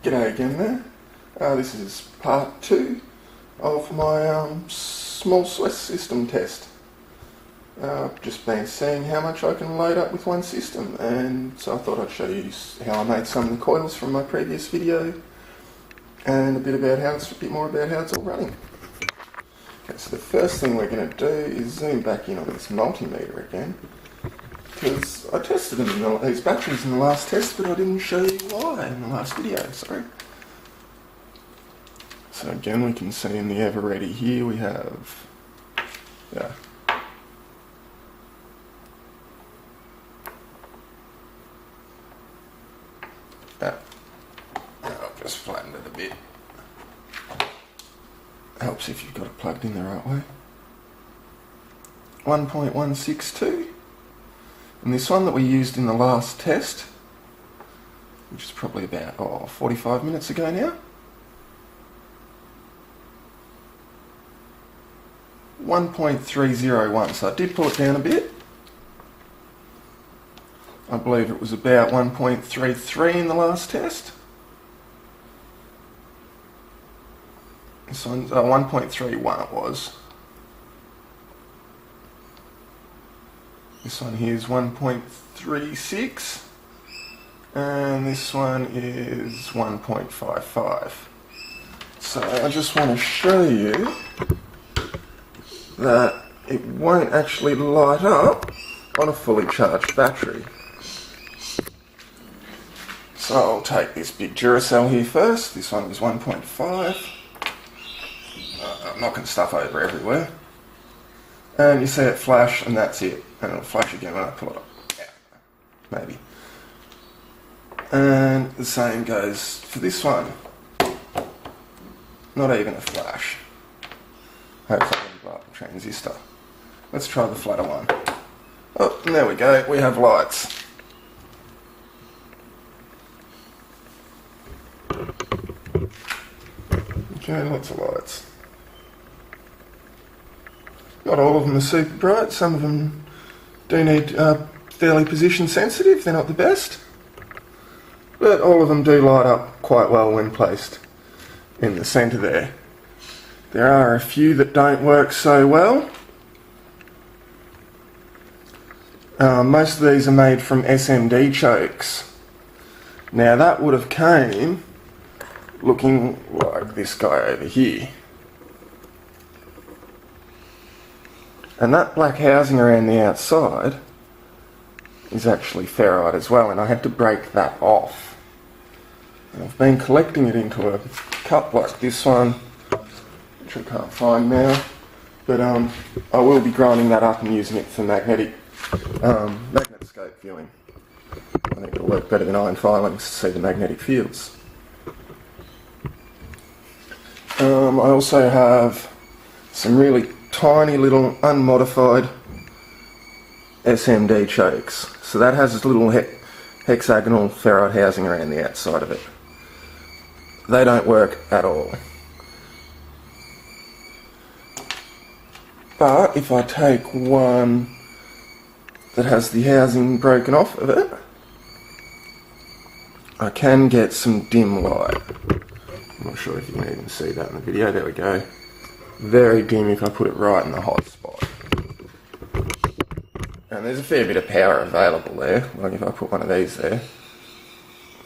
G'day again there. This is part 2 of my small Swiss system test. I've just been seeing how much I can load up with one system, and so I thought I'd show you how I made some of the coils from my previous video and a bit more about how it's all running. Okay, so the first thing we're going to do is zoom back in on this multimeter again, because I tested these batteries in the last test, but I didn't show you why in the last video, sorry. So again, we can see in the ever ready here we have, I'll just flatten it a bit. Helps if you've got it plugged in the right way. 1.162. And this one that we used in the last test, which is probably about 45 minutes ago now, 1.301, so I did pull it down a bit. I believe it was about 1.33 in the last test. This one's 1.31 it was. This one here is 1.36 and this one is 1.55. So I just want to show you that it won't actually light up on a fully charged battery. So I'll take this big Duracell here first. This one is 1.5. I'm knocking stuff over everywhere. And you see it flash, and that's it. And it'll flash again when I pull it up. Yeah, maybe. And the same goes for this one. Not even a flash. Hopefully I didn't blow up the transistor. Let's try the flatter one. Oh, and there we go. We have lights. Okay, lots of lights. Not all of them are super bright. Some of them do need fairly position sensitive. They're not the best. But all of them do light up quite well when placed in the centre there. There are a few that don't work so well. Most of these are made from SMD chokes. Now that would have came looking like this guy over here. And that black housing around the outside is actually ferrite as well, and I had to break that off. And I've been collecting it into a cup like this one, which I can't find now, but I will be grinding that up and using it for magnetoscope viewing. I think it'll work better than iron filings to see the magnetic fields. I also have some really tiny little unmodified SMD chokes. So that has this little hexagonal ferrite housing around the outside of it. They don't work at all. But if I take one that has the housing broken off of it, I can get some dim light. I'm not sure if you can even see that in the video. There we go. Very dim if I put it right in the hot spot. And there's a fair bit of power available there. Like if I put one of these there,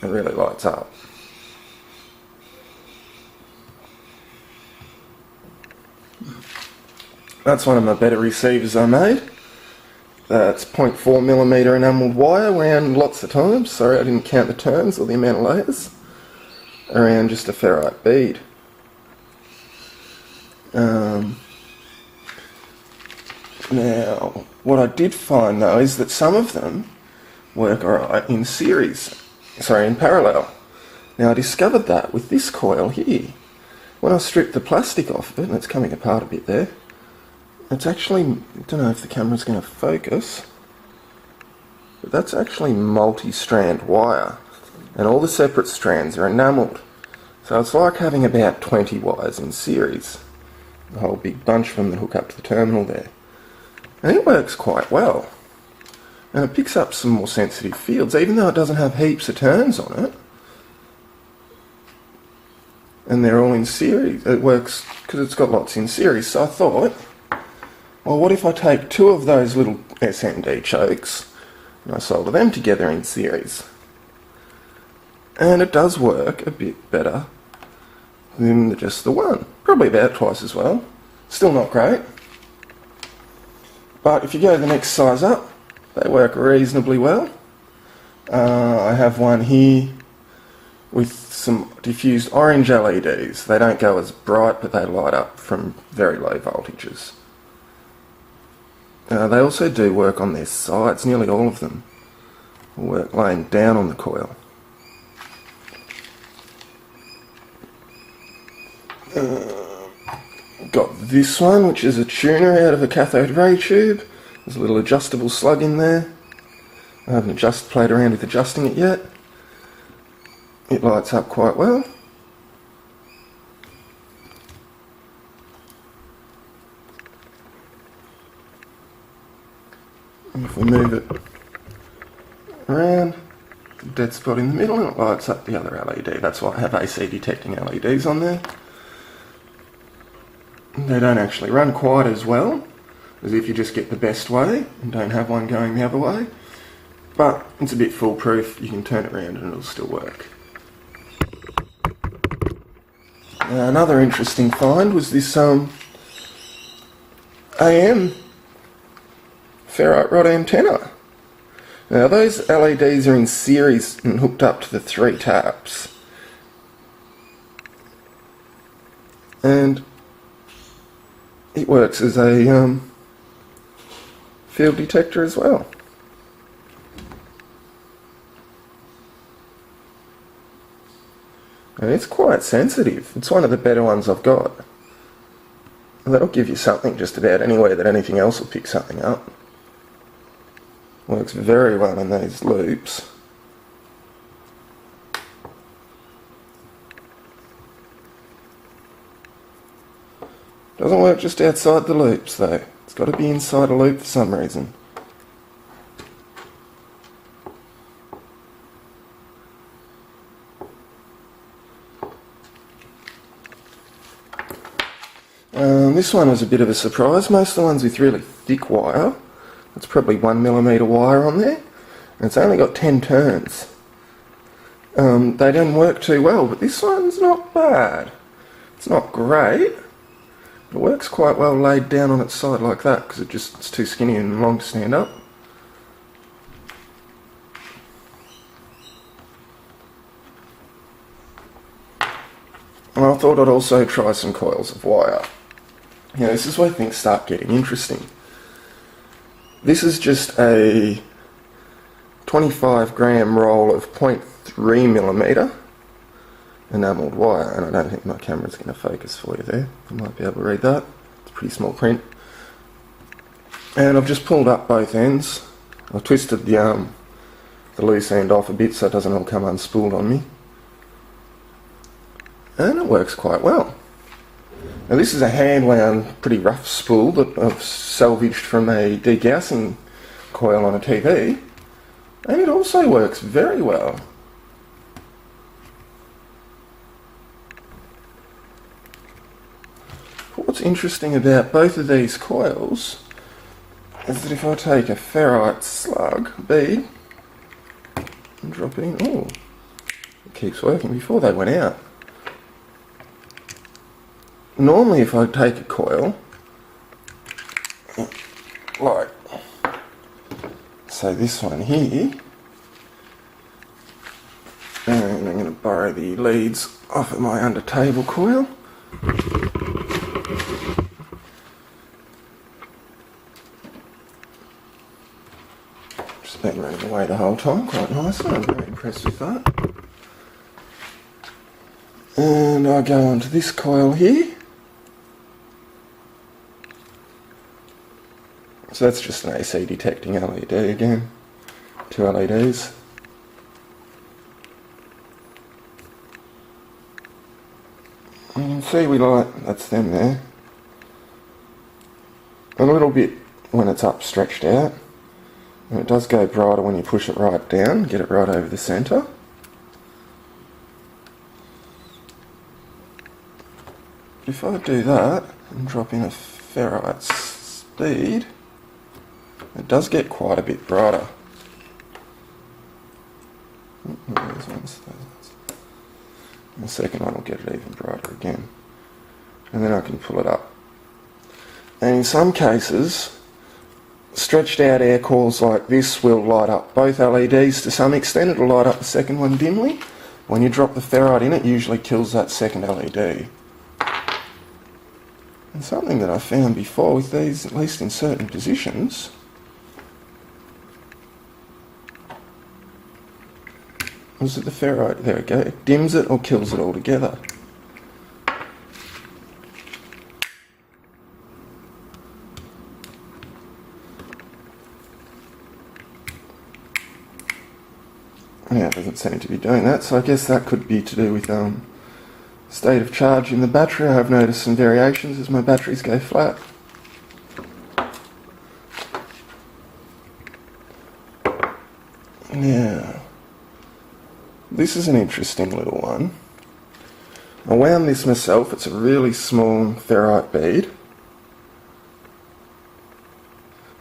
it really lights up. That's one of my better receivers I made. That's 0.4mm enamelled wire, wound lots of times. Sorry I didn't count the turns or the amount of layers. Around just a ferrite bead. Now, what I did find though is that some of them work alright in parallel. Now I discovered that with this coil here. When I stripped the plastic off of it, and it's coming apart a bit there, it's actually, I don't know if the camera's going to focus, but that's actually multi-strand wire. And all the separate strands are enamelled. So it's like having about 20 wires in series. A whole big bunch of them that hook up to the terminal there. And it works quite well. And it picks up some more sensitive fields, even though it doesn't have heaps of turns on it. and they're all in series. It works because it's got lots in series. So I thought, well, what if I take two of those little SMD chokes and I solder them together in series? And it does work a bit better than just the one. Probably about twice as well. Still not great. But if you go the next size up, they work reasonably well. I have one here with some diffused orange LEDs. They don't go as bright, but they light up from very low voltages. They also do work on their sides, nearly all of them will work laying down on the coil. Got this one, which is a tuner out of a cathode ray tube. There's a little adjustable slug in there. I haven't played around with adjusting it yet. It lights up quite well. And if we move it around, the dead spot in the middle, and it lights up the other LED. That's why I have AC detecting LEDs on there. They don't actually run quite as well as if you just get the best way and don't have one going the other way, but it's a bit foolproof. You can turn it around and it'll still work. Another interesting find was this AM ferrite rod antenna. Now those LEDs are in series and hooked up to the 3 taps, and it works as a field detector as well. And it's quite sensitive. It's one of the better ones I've got. And that'll give you something just about anywhere that anything else will pick something up. Works very well in those loops. Doesn't work just outside the loops though. It's got to be inside a loop for some reason. This one was a bit of a surprise. Most of the ones with really thick wire, it's probably 1mm wire on there, and it's only got 10 turns. They don't work too well, but this one's not bad. It's not great. It works quite well laid down on its side like that because it's too skinny and long to stand up. And I thought I'd also try some coils of wire. Now this is where things start getting interesting. This is just a 25-gram roll of 0.3mm enamelled wire, and I don't think my camera's going to focus for you there. You might be able to read that. It's pretty small print. And I've just pulled up both ends. I've twisted the loose end off a bit so it doesn't all come unspooled on me. And it works quite well. Now this is a hand-wound, pretty rough spool that I've salvaged from a degaussing coil on a TV, and it also works very well. What's interesting about both of these coils is that if I take a ferrite slug bead and drop it in, oh, it keeps working. Before they went out. Normally if I take a coil, like, say this one here, and I'm going to borrow the leads off of my under table coil. Just been running away the whole time, quite nicely. I'm very impressed with that. And I go onto this coil here. So that's just an AC detecting LED again, 2 LEDs. You can see we light, that's them there. A little bit when it's up stretched out, and it does go brighter when you push it right down, get it right over the centre. if I do that and drop in a ferrite speed, it does get quite a bit brighter. Those ones. And the second one will get it even brighter again. And then I can pull it up. And in some cases, stretched out air coils like this will light up both LEDs to some extent. It'll light up the second one dimly. When you drop the ferrite in, it usually kills that second LED. And something that I found before with these, at least in certain positions, was that the ferrite, there we go, it dims it or kills it altogether. Yeah, it doesn't seem to be doing that, so I guess that could be to do with state of charge in the battery. I have noticed some variations as my batteries go flat. Now, this is an interesting little one. I wound this myself. It's a really small ferrite bead.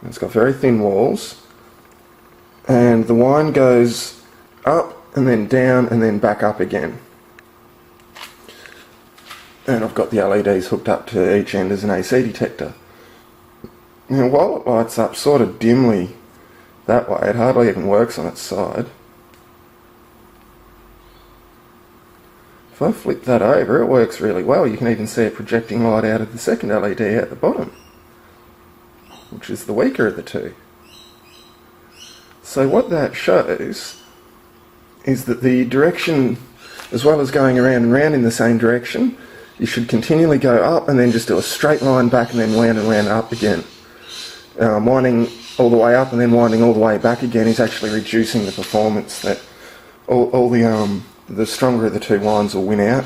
It's got very thin walls, and the wine goes up and then down and then back up again. And I've got the LEDs hooked up to each end as an AC detector. Now while it lights up sort of dimly that way, it hardly even works on its side. If I flip that over, it works really well. You can even see it projecting light out of the second LED at the bottom, which is the weaker of the two. So what that shows is that the direction, as well as going around and round in the same direction, you should continually go up and then just do a straight line back and then round and round up again. Winding all the way up and then winding all the way back again is actually reducing the performance. That all the stronger of the two winds will win out,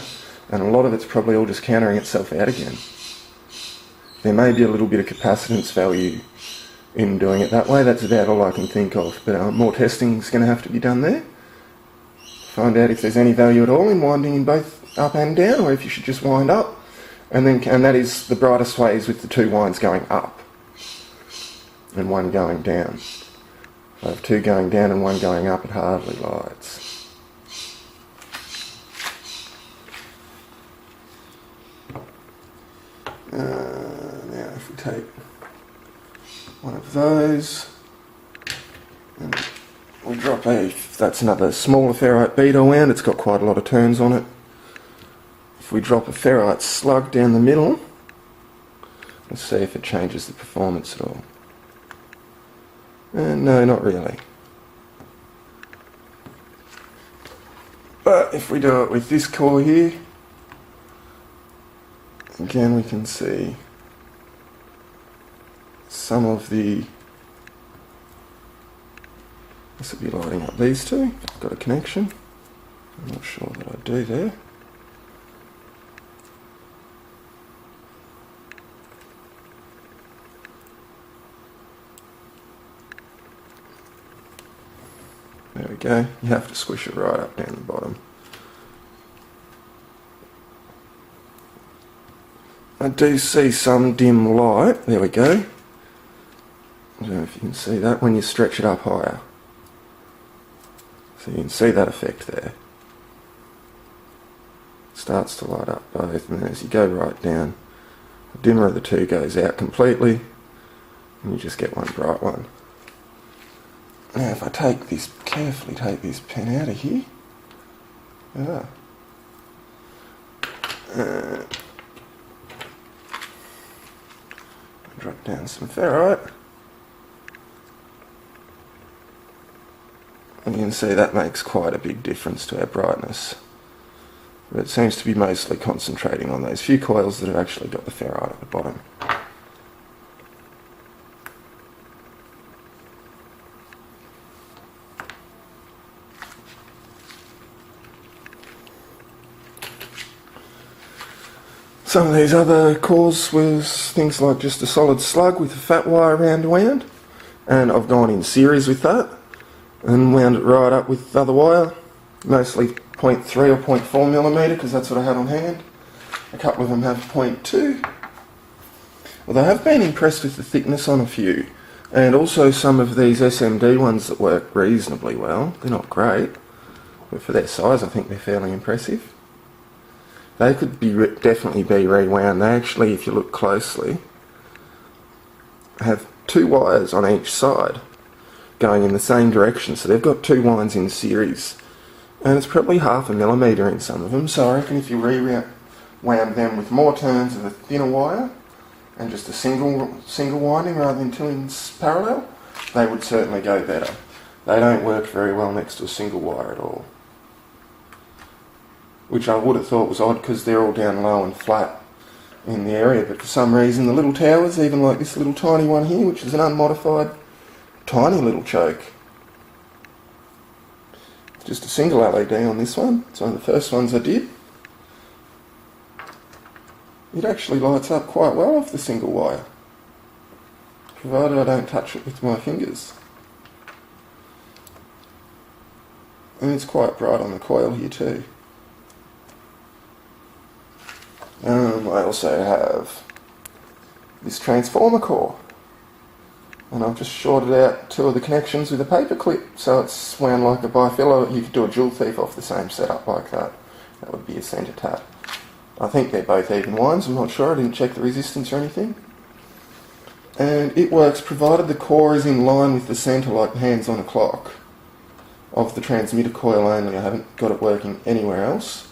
and a lot of it's probably all just countering itself out again. There may be a little bit of capacitance value in doing it that way. That's about all I can think of, but more testing is going to have to be done there. Find out if there's any value at all in winding in both up and down, or if you should just wind up, and that is the brightest way is with the two winds going up and one going down. If I have two going down and one going up, it hardly lights. Now if we take one of those and we drop that's another smaller ferrite bead I wound. It's got quite a lot of turns on it. If we drop a ferrite slug down the middle, let's see if it changes the performance at all. No, not really. But if we do it with this core here, again we can see some of the... This will be lighting up these two. I've got a connection. I'm not sure that I do there. There we go. You have to squish it right up down the bottom. I do see some dim light. There we go. I don't know if you can see that when you stretch it up higher. So you can see that effect there. It starts to light up both, and then as you go right down, the dimmer of the two goes out completely, and you just get one bright one. Now if I carefully take this pen out of here, drop down some ferrite, and you can see that makes quite a big difference to our brightness. But it seems to be mostly concentrating on those few coils that have actually got the ferrite at the bottom. Some of these other cores was things like just a solid slug with a fat wire round wound, and I've gone in series with that and wound it right up with other wire, mostly 0.3 or 0.4 millimetre because that's what I had on hand. A couple of them have 0.2. Well, I have been impressed with the thickness on a few, and also some of these SMD ones that work reasonably well. They're not great, but for their size I think they're fairly impressive. They could be definitely be rewound. They actually, if you look closely, have 2 wires on each side going in the same direction, so they've got 2 wires in series, and it's probably 0.5 millimetre in some of them, so I reckon if you rewound them with more turns of a thinner wire and just a single winding rather than 2 in parallel, they would certainly go better. They don't work very well next to a single wire at all, which I would have thought was odd because they're all down low and flat in the area, but for some reason the little towers, even like this little tiny one here, which is an unmodified tiny little choke, just a single LED on this one. It's one of the first ones I did. It actually lights up quite well off the single wire, provided I don't touch it with my fingers. And it's quite bright on the coil here too. I also have this transformer core, and I've just shorted out 2 of the connections with a paper clip, so it's wound like a bifilar. You could do a jewel thief off the same setup like that. That would be a centre tap. I think they're both even winds, I'm not sure, I didn't check the resistance or anything. And it works provided the core is in line with the centre, like hands on a clock, of the transmitter coil only. I haven't got it working anywhere else.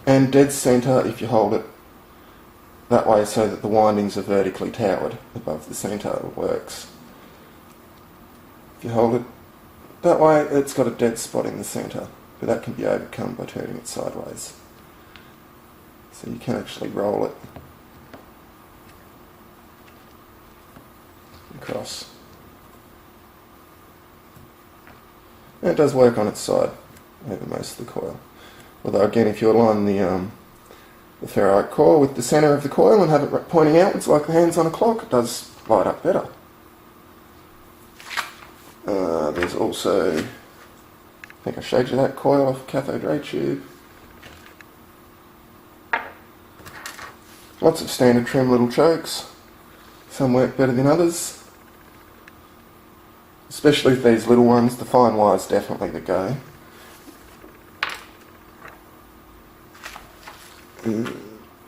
And dead centre if you hold it that way so that the windings are vertically towered above the centre, it works. If you hold it that way, it's got a dead spot in the centre, but that can be overcome by turning it sideways. So you can actually roll it across. And it does work on its side over most of the coil. Although again, if you align the ferrite core with the centre of the coil and have it pointing outwards like the hands on a clock, it does light up better. There's also, I think I showed you that coil off cathode ray tube. Lots of standard trim little chokes. Some work better than others. Especially with these little ones, the fine wire's definitely the go.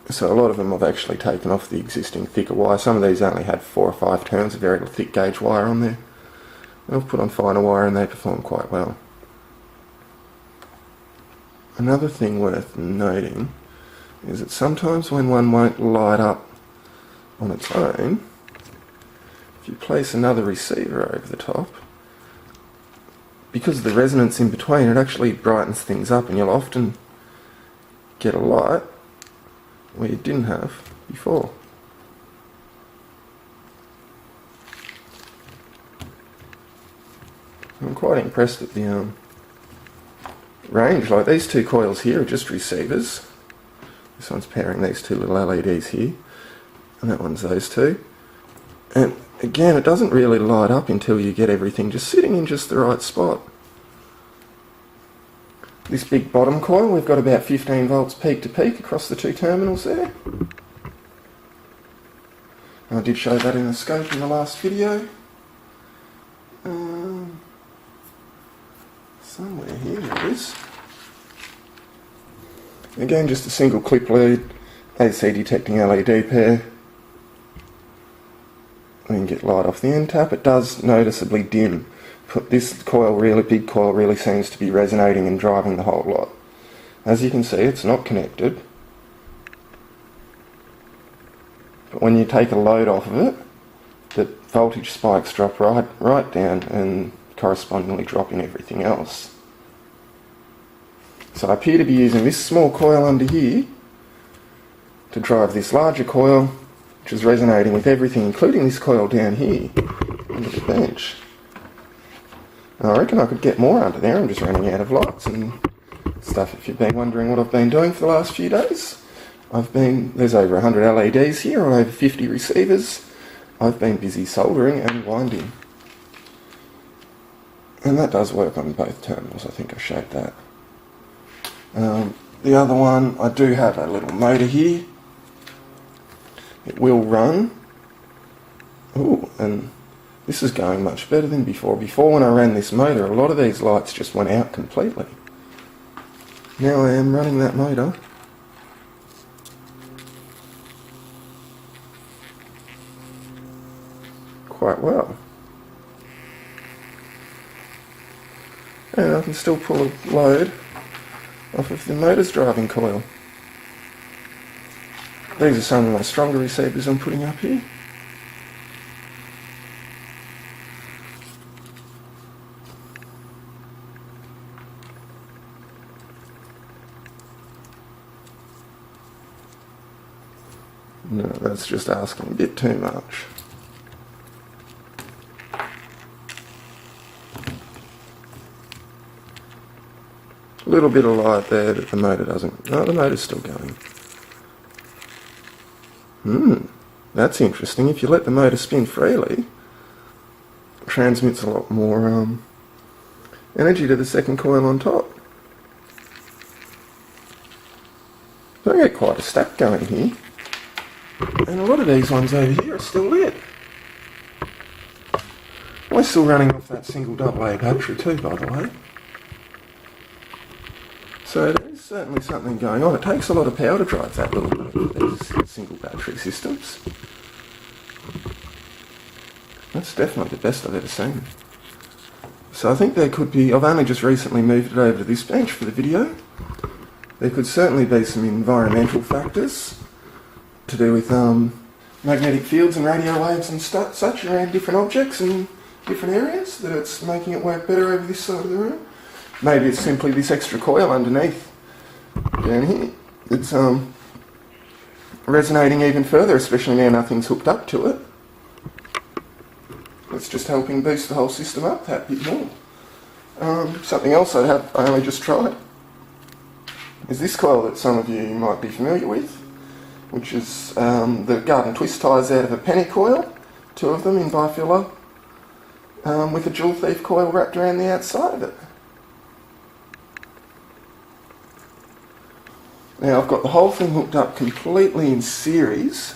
So a lot of them I've actually taken off the existing thicker wire. Some of these only had 4 or 5 turns of very thick gauge wire on there. And I've put on finer wire and they perform quite well. Another thing worth noting is that sometimes when one won't light up on its own, if you place another receiver over the top, because of the resonance in between, it actually brightens things up and you'll often get a light where you didn't have before. I'm quite impressed at the range. Like these 2 coils here are just receivers. This one's powering these 2 little LEDs here, and that one's those 2. And again, it doesn't really light up until you get everything just sitting in just the right spot. This big bottom coil, we've got about 15 volts peak to peak across the 2 terminals there. And I did show that in the scope in the last video. Somewhere here it is. Again, just a single clip lead, AC detecting LED pair. We can get light off the end tap. It does noticeably dim. This coil, really big coil, really seems to be resonating and driving the whole lot. As you can see, it's not connected. But when you take a load off of it, the voltage spikes drop right down and correspondingly dropping everything else. So I appear to be using this small coil under here to drive this larger coil, which is resonating with everything, including this coil down here under the bench. I reckon I could get more under there. I'm just running out of lights and stuff. If you've been wondering what I've been doing for the last few days, there's over 100 LEDs here, or over 50 receivers. I've been busy soldering and winding. And that does work on both terminals, I think I showed that. the other one, I do have a little motor here. It will run. Ooh, and this is going much better than before. Before, when I ran this motor, a lot of these lights just went out completely. Now I am running that motor. Quite well. And I can still pull a load off of the motor's driving coil. These are some of my stronger receivers I'm putting up here. No, that's just asking a bit too much. A little bit of light there that the motor doesn't... No, the motor's still going. That's interesting. If you let the motor spin freely, it transmits a lot more energy to the second coil on top. So I get quite a stack going here. And a lot of these ones over here are still lit. We're still running off that single AA battery too, by the way. So there is certainly something going on. It takes a lot of power to drive that little these single battery systems. That's definitely the best I've ever seen. So I think there could be, I've only just recently moved it over to this bench for the video. There could certainly be some environmental factors to do with magnetic fields and radio waves and such around different objects and different areas, that it's making it work better over this side of the room. Maybe it's simply this extra coil underneath down here. It's resonating even further, especially now nothing's hooked up to it. It's just helping boost the whole system up that bit more. Something else I only just tried is this coil that some of you might be familiar with, which is the garden twist ties out of a penny coil, 2 of them in bifiller, with a jewel thief coil wrapped around the outside of it. Now I've got the whole thing hooked up completely in series.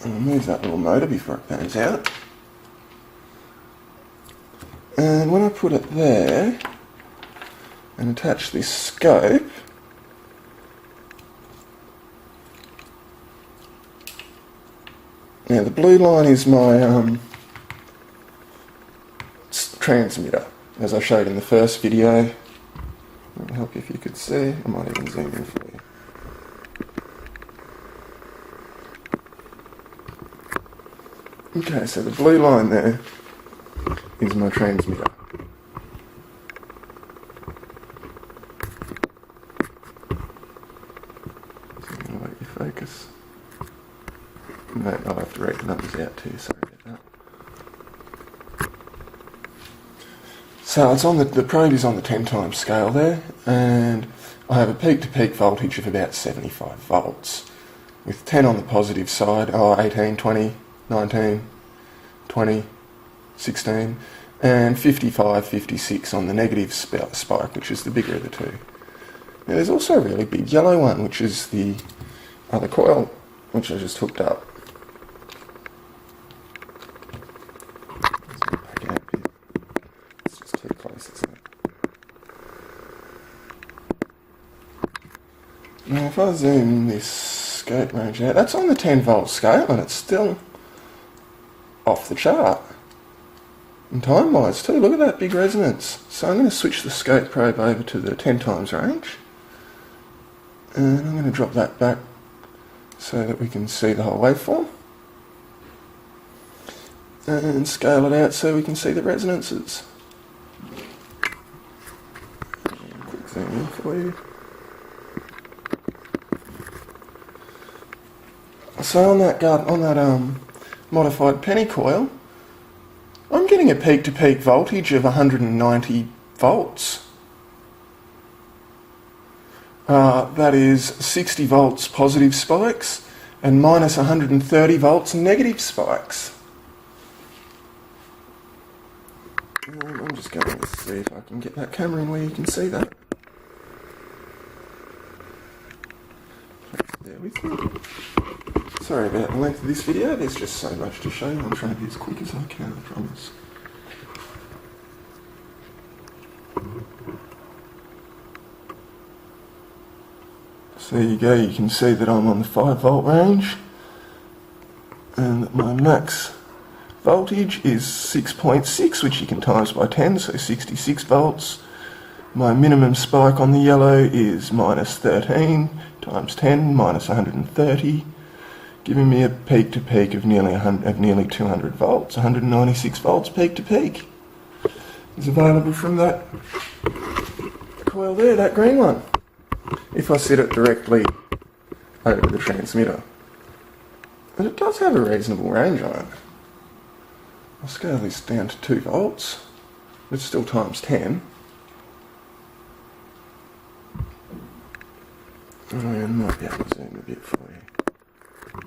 I'll move that little motor before it burns out. And when I put it there and attach this scope, now the blue line is my transmitter, as I showed in the first video. It'll help you if you could see. I might even zoom in for you. Okay, so the blue line there is my transmitter. So I'm going to let you focus. No, I'll have to read the numbers out too, sorry about that. So it's on the probe is on the 10 times scale there, and I have a peak-to-peak voltage of about 75 volts, with 10 on the positive side, 18, 20, 19, 20, 16, and 55, 56 on the negative spike, which is the bigger of the two. Now there's also a really big yellow one, which is the other coil, which I just hooked up. It's just too close, isn't it? Now if I zoom this scope range out, that's on the 10 volt scale, and it's still off the chart. And time wise too, look at that big resonance. So I'm going to switch the scope probe over to the 10 times range, and I'm going to drop that back so that we can see the whole waveform, and scale it out so we can see the resonances. Quick zoom in for you. So on that modified penny coil, I'm getting a peak-to-peak voltage of 190 volts. That is 60 volts positive spikes and minus 130 volts negative spikes. I'm just going to see if I can get that camera in where you can see that. with me. Sorry about the length of this video, there's just so much to show you. I'm trying to be as quick as I can, I promise. So there you go, you can see that I'm on the 5 volt range and that my max voltage is 6.6, which you can times by 10, so 66 volts. My minimum spike on the yellow is minus 13 times 10, minus 130, giving me a peak to peak of nearly 200 volts, 196 volts peak to peak. Is available from that coil there, that green one. If I set it directly over the transmitter. But it does have a reasonable range on it. I'll scale this down to 2 volts. It's still times 10. I might be able to zoom a bit for you.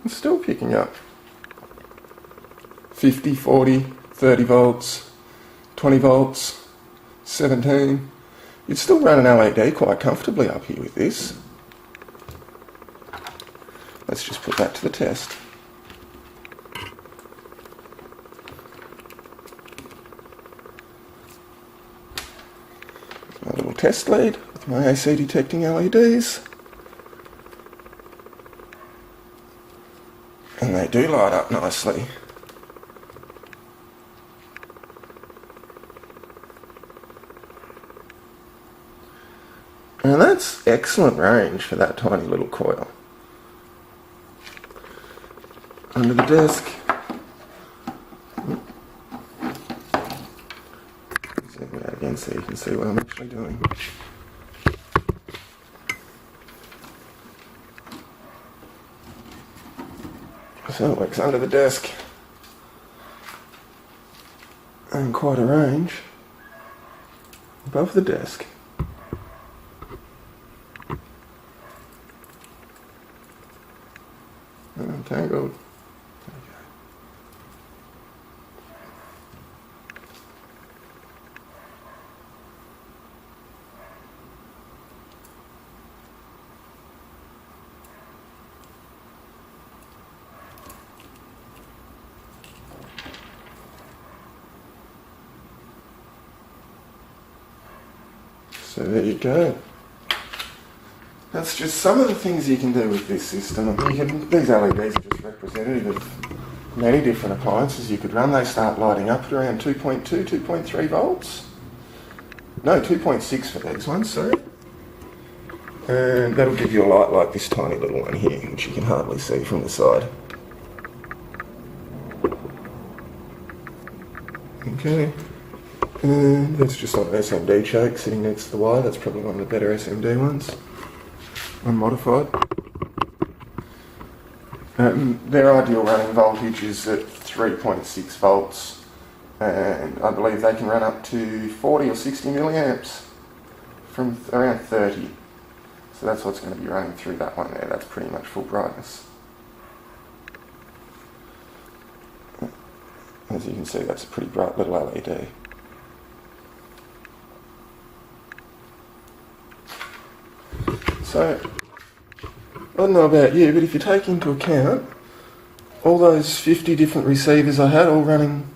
It's still picking up 50, 40, 30 volts, 20 volts, 17. You'd still run an LED quite comfortably up here with this. Let's just put that to the test. My little test lead with my AC detecting LEDs. And they do light up nicely. And that's excellent range for that tiny little coil. Under the desk. Zoom it out again so you can see what I'm actually doing. So it works under the desk. And quite a range above the desk. Untangled. So there you go. That's just some of the things you can do with this system. These LEDs are just representative of many different appliances you could run. They start lighting up at around 2.2, 2.3 volts. No, 2.6 for these ones, sorry. And that'll give you a light like this tiny little one here, which you can hardly see from the side. Okay. And that's just on an SMD choke sitting next to the wire. That's probably one of the better SMD ones. Unmodified. Their ideal running voltage is at 3.6 volts, and I believe they can run up to 40 or 60 milliamps from around 30. So that's what's going to be running through that one there. That's pretty much full brightness. As you can see, that's a pretty bright little LED. So, I don't know about you, but if you take into account all those 50 different receivers I had all running